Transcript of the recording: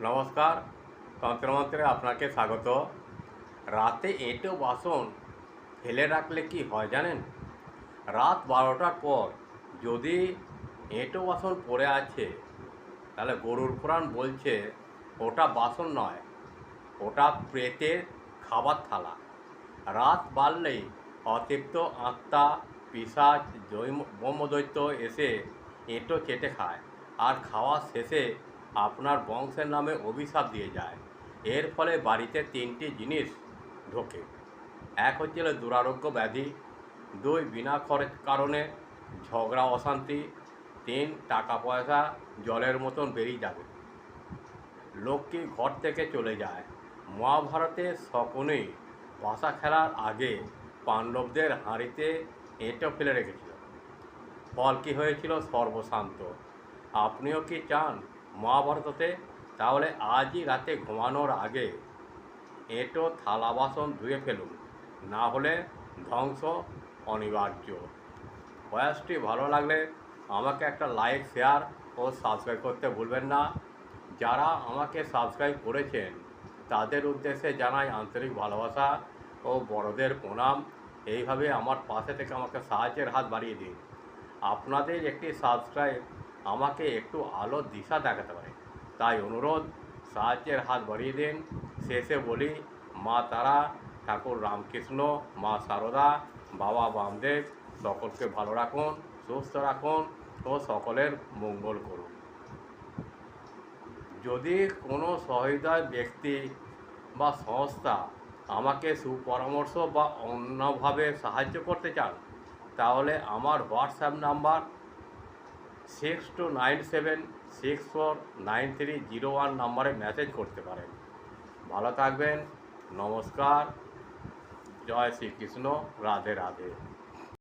নমস্কার। তন্ত্রমন্ত্রে আপনাকে স্বাগত। রাতে এঁটো বাসন ফেলে রাখলে কি হয় জানেন? রাত 12টার পর যদি এঁটো বাসন পড়ে আছে, তাহলে গরুর পুরাণ বলছে ওটা বাসন নয়, ওটা প্রেতের খাবার থালা। রাত বাড়লেই অতৃপ্ত আত্মা, পিশাচ, ব্রহ্মদৈত্য এসে এঁটো চেটে খায়, আর খাওয়া শেষে আপনার বংশের নামে অভিশাপ দিয়ে যায়। এর ফলে বাড়িতে 3টি জিনিস ঢোকে। এক হচ্ছিল দুরারোগ্য ব্যাধি, 2 বিনা কারণে ঝগড়া অশান্তি, 3 টাকা পয়সা জলের মতন বেরিয়ে যাবে, লক্ষ্মী ঘর থেকে চলে যায়। মহাভারতে শকুনি পাশা খেলার আগে পাণ্ডবদের হাঁড়িতে এঁটো ফেলে রেখেছিল, ফল কী হয়েছিল? সর্বশান্ত। আপনিও কি চান মহাভারততে? তাহলে আজই রাতে ঘুমানোর আগে এঁটো থালা বাসন ধুয়ে ফেলুন, না হলে ধ্বংস অনিবার্য। প্রয়াসটি ভালো লাগলে আমাকে একটা লাইক, শেয়ার ও সাবস্ক্রাইব করতে ভুলবেন না। যারা আমাকে সাবস্ক্রাইব করেছেন তাদের উদ্দেশ্যে জানাই আন্তরিক ভালোবাসা ও বড়দের প্রণাম। এইভাবে আমার পাশে থেকে আমাকে সাহায্যের হাত বাড়িয়ে দিন। আপনাদের একটি সাবস্ক্রাইব আমাকে একটু আলোর দিশা দেখাতে পারে, তাই অনুরোধ, সাহায্যের হাত বাড়িয়ে দিন। শেষে বলি, মা তারা, ঠাকুর রামকৃষ্ণ, মা সারদা, বাবা বামদেব সকলকে ভালো রাখুন, সুস্থ রাখুন ও সকলের মঙ্গল করুন। যদি কোনো সহৃদয় ব্যক্তি বা সংস্থা আমাকে সুপরামর্শ বা অন্যভাবে সাহায্য করতে চান, তাহলে আমার হোয়াটসঅ্যাপ নাম্বার 6297649301 নম্বরে মেসেজ করতে পারেন। ভালো থাকবেন। নমস্কার। জয় শ্রীকৃষ্ণ। রাধে রাধে।